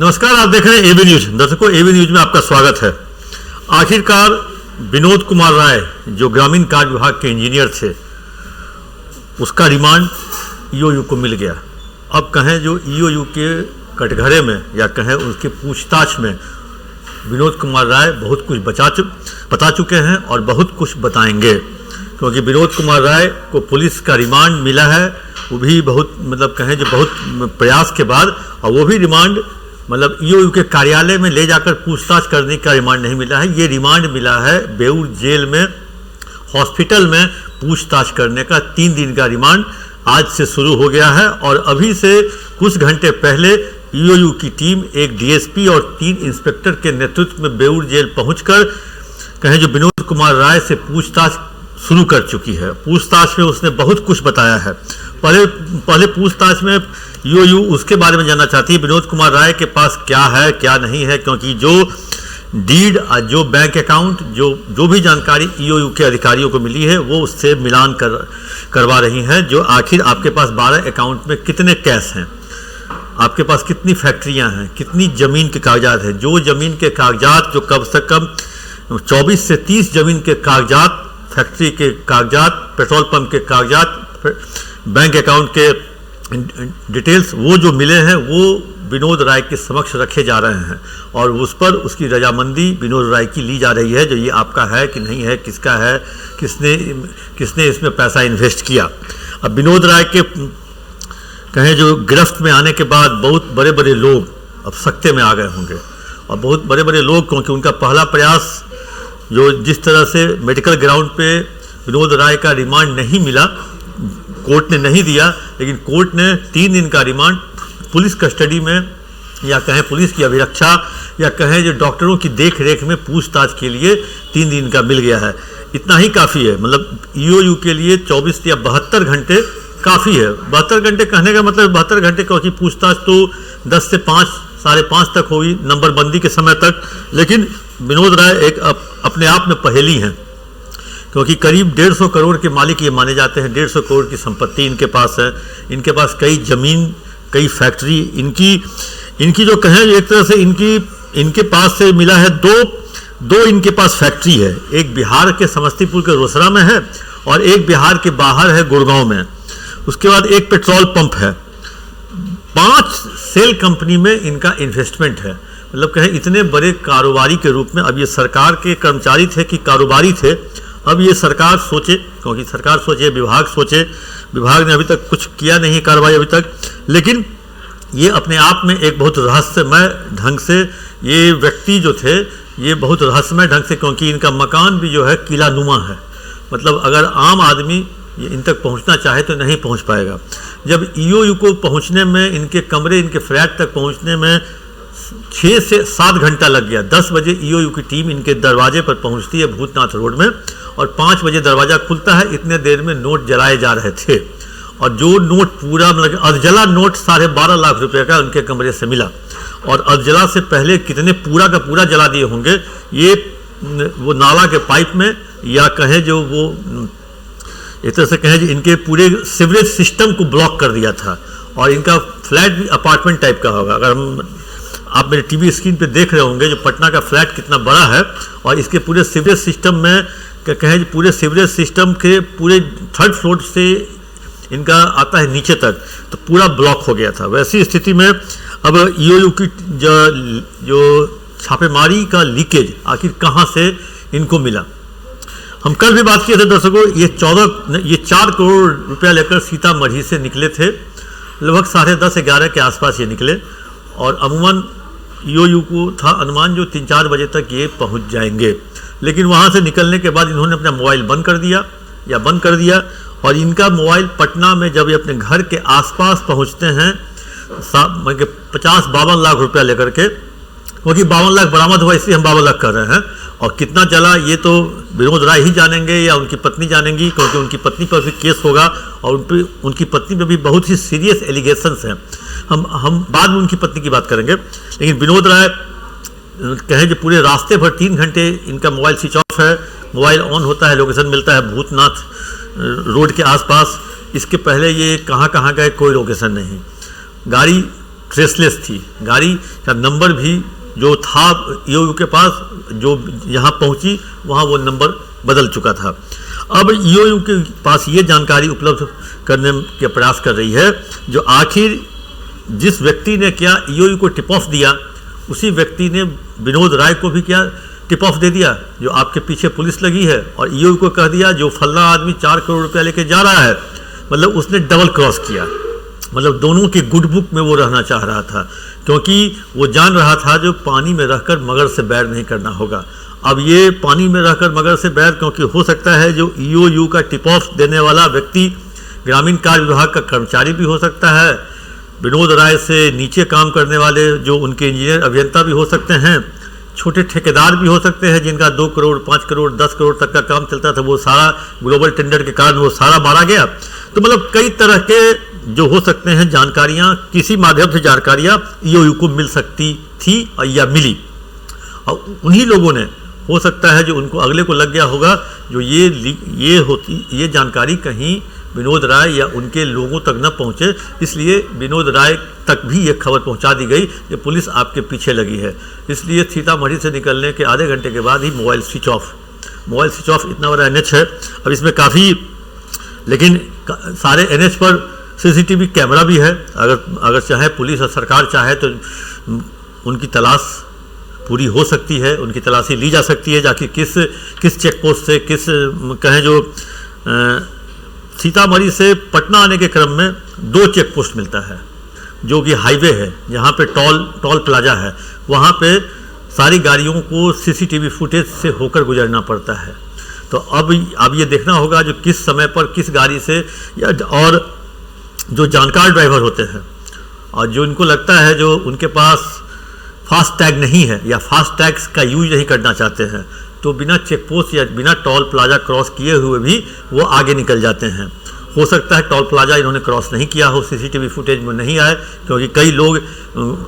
नमस्कार, आप देख रहे हैं एबी न्यूज। दर्शकों, एबी न्यूज में आपका स्वागत है। आखिरकार विनोद कुमार राय जो ग्रामीण कार्य विभाग के इंजीनियर थे, उसका रिमांड ईओयू को मिल गया। अब कहें जो ईओयू के कटघरे में या कहें उसके पूछताछ में विनोद कुमार राय बहुत कुछ बता चुके हैं और बहुत कुछ बताएंगे, क्योंकि विनोद कुमार राय को पुलिस का रिमांड मिला है, वो भी बहुत कहें जो बहुत प्रयास के बाद, और वो भी रिमांड ईओयू के कार्यालय में ले जाकर पूछताछ करने का रिमांड नहीं मिला है। ये रिमांड मिला है बेऊर जेल में, हॉस्पिटल में पूछताछ करने का 3 दिन का रिमांड आज से शुरू हो गया है। और अभी से कुछ घंटे पहले ईओयू की टीम एक डीएसपी और 3 इंस्पेक्टर के नेतृत्व में बेऊर जेल पहुंचकर कहें जो विनोद कुमार राय से पूछताछ शुरू कर चुकी है। पूछताछ में उसने बहुत कुछ बताया है। पहले पूछताछ में ईओयू उसके बारे में जानना चाहती है विनोद कुमार राय के पास क्या है क्या नहीं है, क्योंकि जो डीड जो बैंक अकाउंट जो भी जानकारी ईओयू के अधिकारियों को मिली है वो उससे मिलान करवा रही हैं। जो आखिर आपके पास 12 अकाउंट में कितने कैश हैं, आपके पास कितनी फैक्ट्रियां हैं, कितनी ज़मीन के कागजात हैं, जो ज़मीन के कागजात जो कम से कम 24 से 30 ज़मीन के कागजात, फैक्ट्री के कागजात, पेट्रोल पंप के कागजात, बैंक अकाउंट के डिटेल्स वो जो मिले हैं वो विनोद राय के समक्ष रखे जा रहे हैं और उस पर उसकी रजामंदी विनोद राय की ली जा रही है। जो ये आपका है कि नहीं है, किसका है, किसने इसमें पैसा इन्वेस्ट किया। अब विनोद राय के कहें जो गिरफ्त में आने के बाद बहुत बड़े बड़े लोग अब सख्ते में आ गए होंगे, और बहुत बड़े बड़े लोग, क्योंकि उनका पहला प्रयास जो जिस तरह से मेडिकल ग्राउंड पे विनोद राय का रिमांड नहीं मिला, कोर्ट ने नहीं दिया, लेकिन कोर्ट ने 3 दिन का रिमांड पुलिस कस्टडी में या कहें पुलिस की अभिरक्षा या कहें जो डॉक्टरों की देख रेख में पूछताछ के लिए 3 दिन का मिल गया है। इतना ही काफ़ी है। ईओयू के लिए 24 या 72 घंटे काफ़ी है। 72 घंटे कहने का मतलब 72 घंटे, क्योंकि पूछताछ तो 10 से 5, साढ़े 5 तक होगी नंबरबंदी के समय तक। लेकिन विनोद राय एक अपने आप में पहेली हैं, क्योंकि करीब 150 करोड़ के मालिक ये माने जाते हैं। 150 करोड़ की संपत्ति इनके पास है, इनके पास कई जमीन, कई फैक्ट्री, इनकी जो कहें एक तरह से इनके पास से मिला है दो इनके पास फैक्ट्री है। एक बिहार के समस्तीपुर के रोसड़ा में है और एक बिहार के बाहर है गुड़गांव में। उसके बाद एक पेट्रोल पंप है। 5 सेल कंपनी में इनका इन्वेस्टमेंट है। कहें इतने बड़े कारोबारी के रूप में, अब ये सरकार के कर्मचारी थे कि कारोबारी थे, अब ये सरकार सोचे, क्योंकि सरकार सोचे, विभाग सोचे, विभाग ने अभी तक कुछ किया नहीं कार्रवाई अभी तक, लेकिन ये अपने आप में एक बहुत रहस्यमय ढंग से ये व्यक्ति जो थे, ये बहुत रहस्यमय ढंग से, क्योंकि इनका मकान भी जो है किलानुमा है। अगर आम आदमी इन तक पहुंचना चाहे तो नहीं पहुंच पाएगा। जब ईओयू को पहुंचने में, इनके कमरे, इनके फ्लैट तक पहुंचने में 6 से 7 घंटा लग गया। 10 बजे ईओयू की टीम इनके दरवाजे पर पहुंचती है भूतनाथ रोड में, और 5 बजे दरवाज़ा खुलता है। इतने देर में नोट जलाए जा रहे थे, और जो नोट पूरा अधजला नोट 12.5 लाख रुपए का उनके कमरे से मिला। और अधजला से पहले कितने पूरा का पूरा जला दिए होंगे, ये वो नाला के पाइप में, या कहें जो वो एक तरह से कहें जो इनके पूरे सीवरेज सिस्टम को ब्लॉक कर दिया था। और इनका फ्लैट भी अपार्टमेंट टाइप का होगा। अगर आप मेरे टीवी स्क्रीन पे देख रहे होंगे जो पटना का फ्लैट कितना बड़ा है, और इसके पूरे सीवरेज सिस्टम में कहें पूरे सीवरेज सिस्टम के पूरे 3rd फ्लोर से इनका आता है नीचे तक, तो पूरा ब्लॉक हो गया था। वैसी स्थिति में अब ईओयू की जो छापेमारी का लीकेज आखिर कहाँ से इनको मिला। हम कल भी बात किए थे दर्शकों, ये 4 करोड़ रुपया लेकर सीतामढ़ी से निकले थे। लगभग 10:30-11 के आसपास ये निकले, और अमूमन ईओयू को था अनुमान जो 3-4 बजे तक ये पहुंच जाएंगे। लेकिन वहां से निकलने के बाद इन्होंने अपना मोबाइल बंद कर दिया, और इनका मोबाइल पटना में जब ये अपने घर के आसपास पहुंचते हैं 50-52 लाख रुपया लेकर के, क्योंकि 52 लाख बरामद हुआ इसलिए हम 52 लाख कर रहे हैं। और कितना चला ये तो विनोद राय ही जानेंगे या उनकी पत्नी जानेंगी, क्योंकि उनकी पत्नी पर भी केस होगा, और उनकी पत्नी पर भी बहुत ही सीरियस एलिगेशंस हैं। हम बाद में उनकी पत्नी की बात करेंगे। लेकिन विनोद राय कहें जो पूरे रास्ते भर 3 घंटे इनका मोबाइल स्विच ऑफ है, मोबाइल ऑन होता है, लोकेशन मिलता है भूतनाथ रोड के आसपास। इसके पहले ये कहाँ गए कोई लोकेशन नहीं। गाड़ी ट्रेसलेस थी, गाड़ी का नंबर भी जो था ईओयू के पास, जो यहाँ पहुँची वहाँ वो नंबर बदल चुका था। अब ईओयू के पास ये जानकारी उपलब्ध करने के प्रयास कर रही है, जो आखिर जिस व्यक्ति ने क्या ईओयू को टिप ऑफ दिया, उसी व्यक्ति ने विनोद राय को भी क्या टिप ऑफ दे दिया, जो आपके पीछे पुलिस लगी है, और ईओयू को कह दिया जो फल्ला आदमी 4 करोड़ रुपया लेके जा रहा है, मतलब उसने डबल क्रॉस किया। मतलब दोनों की गुड बुक में वो रहना चाह रहा था, क्योंकि वो जान रहा था जो पानी में रहकर मगर से बैर नहीं करना होगा। अब ये पानी में रहकर मगर से बैर, क्योंकि हो सकता है जो ईओयू का टिप ऑफ देने वाला व्यक्ति ग्रामीण कार्य विभाग का कर्मचारी भी हो सकता है, विनोद राय से नीचे काम करने वाले जो उनके इंजीनियर अभियंता भी हो सकते हैं, छोटे ठेकेदार भी हो सकते हैं जिनका 2 करोड़ 5 करोड़ 10 करोड़ तक का काम चलता था, वो सारा ग्लोबल टेंडर के कारण वो सारा मारा गया। तो मतलब कई तरह के जो हो सकते हैं जानकारियां, किसी माध्यम से जानकारियां ईओयू को मिल सकती थी या मिली, और उन्हीं लोगों ने हो सकता है जो उनको अगले को लग गया होगा जो ये जानकारी कहीं विनोद राय या उनके लोगों तक न पहुंचे, इसलिए विनोद राय तक भी ये खबर पहुंचा दी गई कि पुलिस आपके पीछे लगी है। इसलिए सीतामढ़ी से निकलने के आधे घंटे के बाद ही मोबाइल स्विच ऑफ। इतना बड़ा एनएच है, अब इसमें काफ़ी, लेकिन सारे एनएच पर सीसीटीवी कैमरा भी है। अगर चाहे पुलिस और सरकार चाहे तो उनकी तलाश पूरी हो सकती है, उनकी तलाशी ली जा सकती है, जाकि किस चेक पोस्ट से कहें जो सीतामढ़ी से पटना आने के क्रम में 2 चेक पोस्ट मिलता है, जो कि हाईवे है, जहाँ पे टोल प्लाजा है, वहाँ पे सारी गाड़ियों को सीसीटीवी फुटेज से होकर गुजरना पड़ता है। तो अब ये देखना होगा जो किस समय पर किस गाड़ी से, और जो जानकार ड्राइवर होते हैं और जो इनको लगता है जो उनके पास फास्ट टैग नहीं है या फास्ट टैग्स का यूज नहीं करना चाहते हैं, तो बिना चेक पोस्ट या बिना टोल प्लाजा क्रॉस किए हुए भी वो आगे निकल जाते हैं। हो सकता है टोल प्लाजा इन्होंने क्रॉस नहीं किया हो, सीसीटीवी फुटेज में नहीं आए, क्योंकि कई लोग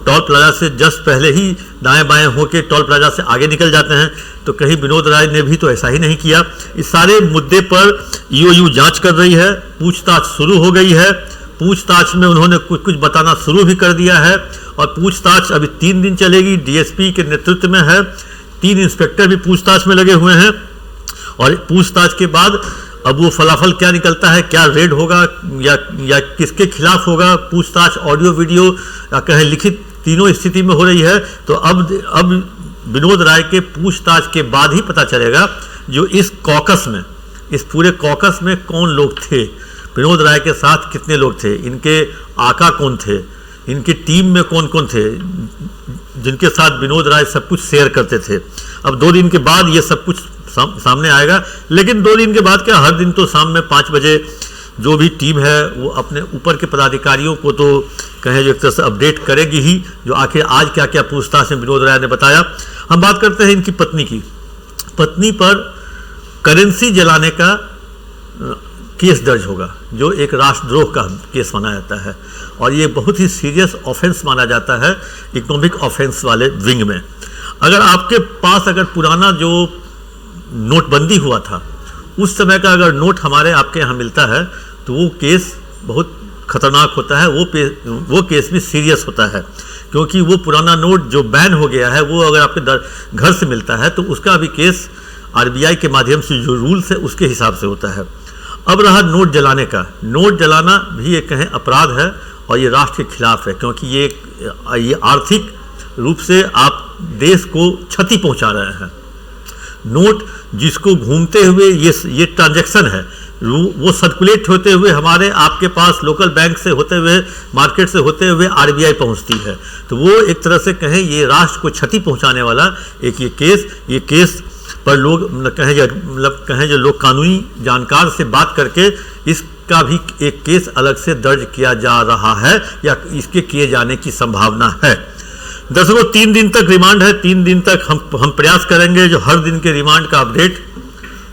टोल प्लाजा से जस्ट पहले ही दाएं बाएं होकर टोल प्लाजा से आगे निकल जाते हैं। तो कहीं विनोद राय ने भी तो ऐसा ही नहीं किया। इस सारे मुद्दे पर ईओयू जांच कर रही है, पूछताछ शुरू हो गई है। पूछताछ में उन्होंने कुछ बताना शुरू भी कर दिया है, और पूछताछ अभी 3 दिन चलेगी, डीएसपी के नेतृत्व में है। 3 इंस्पेक्टर भी पूछताछ में लगे हुए हैं, और पूछताछ के बाद अब वो फलाफल क्या निकलता है, क्या रेड होगा या किसके खिलाफ होगा, पूछताछ ऑडियो वीडियो या कहें लिखित, तीनों स्थिति में हो रही है। तो अब विनोद राय के पूछताछ के बाद ही पता चलेगा जो इस कॉकस में, इस पूरे कॉकस में कौन लोग थे, विनोद राय के साथ कितने लोग थे, इनके आका कौन थे, इनकी टीम में कौन कौन थे जिनके साथ विनोद राय सब कुछ शेयर करते थे। अब 2 दिन के बाद ये सब कुछ सामने आएगा, लेकिन 2 दिन के बाद क्या, हर दिन तो शाम में 5 बजे जो भी टीम है वो अपने ऊपर के पदाधिकारियों को तो कहें जो एक तरह से अपडेट करेगी ही, जो आखिर आज क्या क्या पूछताछ में विनोद राय ने बताया। हम बात करते हैं इनकी पत्नी की। पत्नी पर करेंसी जलाने का केस दर्ज होगा, जो एक राष्ट्रद्रोह का केस माना जाता है, और ये बहुत ही सीरियस ऑफेंस माना जाता है इकोनॉमिक ऑफेंस वाले विंग में। अगर आपके पास अगर पुराना जो नोटबंदी हुआ था उस समय का अगर नोट हमारे आपके यहाँ मिलता है तो वो केस बहुत खतरनाक होता है, वो केस भी सीरियस होता है, क्योंकि वो पुराना नोट जो बैन हो गया है वो अगर आपके घर से मिलता है तो उसका भी केस आरबीआई के माध्यम से जो रूल्स है उसके हिसाब से होता है। अब रहा नोट जलाने का, नोट जलाना भी एक कहें अपराध है, और ये राष्ट्र के खिलाफ है, क्योंकि ये आर्थिक रूप से आप देश को क्षति पहुंचा रहे हैं। नोट जिसको घूमते हुए ये ट्रांजैक्शन है, वो सर्कुलेट होते हुए हमारे आपके पास लोकल बैंक से होते हुए, मार्केट से होते हुए आरबीआई पहुंचती है, तो वो एक तरह से कहें ये राष्ट्र को क्षति पहुंचाने वाला एक ये केस पर लोग कहें जो लोग कानूनी जानकार से बात करके इसका भी एक केस अलग से दर्ज किया जा रहा है या इसके किए जाने की संभावना है। दर्शकों 3 दिन तक रिमांड है, 3 दिन तक हम प्रयास करेंगे जो हर दिन के रिमांड का अपडेट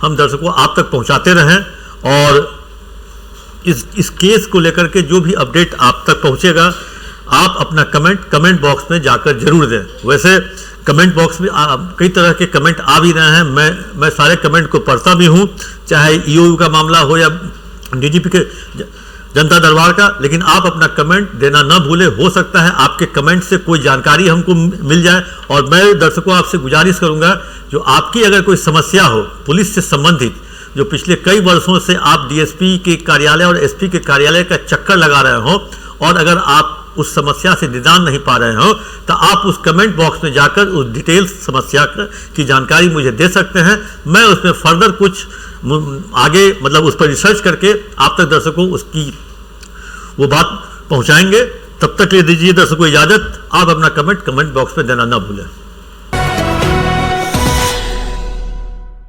हम दर्शकों आप तक पहुंचाते रहें, और इस केस को लेकर के जो भी अपडेट आप तक पहुंचेगा आप अपना कमेंट बॉक्स में जाकर जरूर दें। वैसे कमेंट बॉक्स में कई तरह के कमेंट आ भी रहे हैं, मैं सारे कमेंट को पढ़ता भी हूं, चाहे ईओयू का मामला हो या डीजीपी के जनता दरबार का। लेकिन आप अपना कमेंट देना न भूलें, हो सकता है आपके कमेंट से कोई जानकारी हमको मिल जाए। और मैं दर्शकों आपसे गुजारिश करूंगा, जो आपकी अगर कोई समस्या हो पुलिस से संबंधित, जो पिछले कई वर्षों से आप डीएसपी के कार्यालय और एसपी के कार्यालय का चक्कर लगा रहे हो और अगर आप उस समस्या से निदान नहीं पा रहे हो, तो आप उस कमेंट बॉक्स में जाकर उस डिटेल समस्या की जानकारी मुझे दे सकते हैं। मैं उसमें फर्दर कुछ आगे मतलब उस पर रिसर्च करके आप तक दर्शकों उसकी वो बात पहुंचाएंगे। तब तक ले दीजिए दर्शकों इजाजत। आप अपना कमेंट बॉक्स में देना ना भूलें।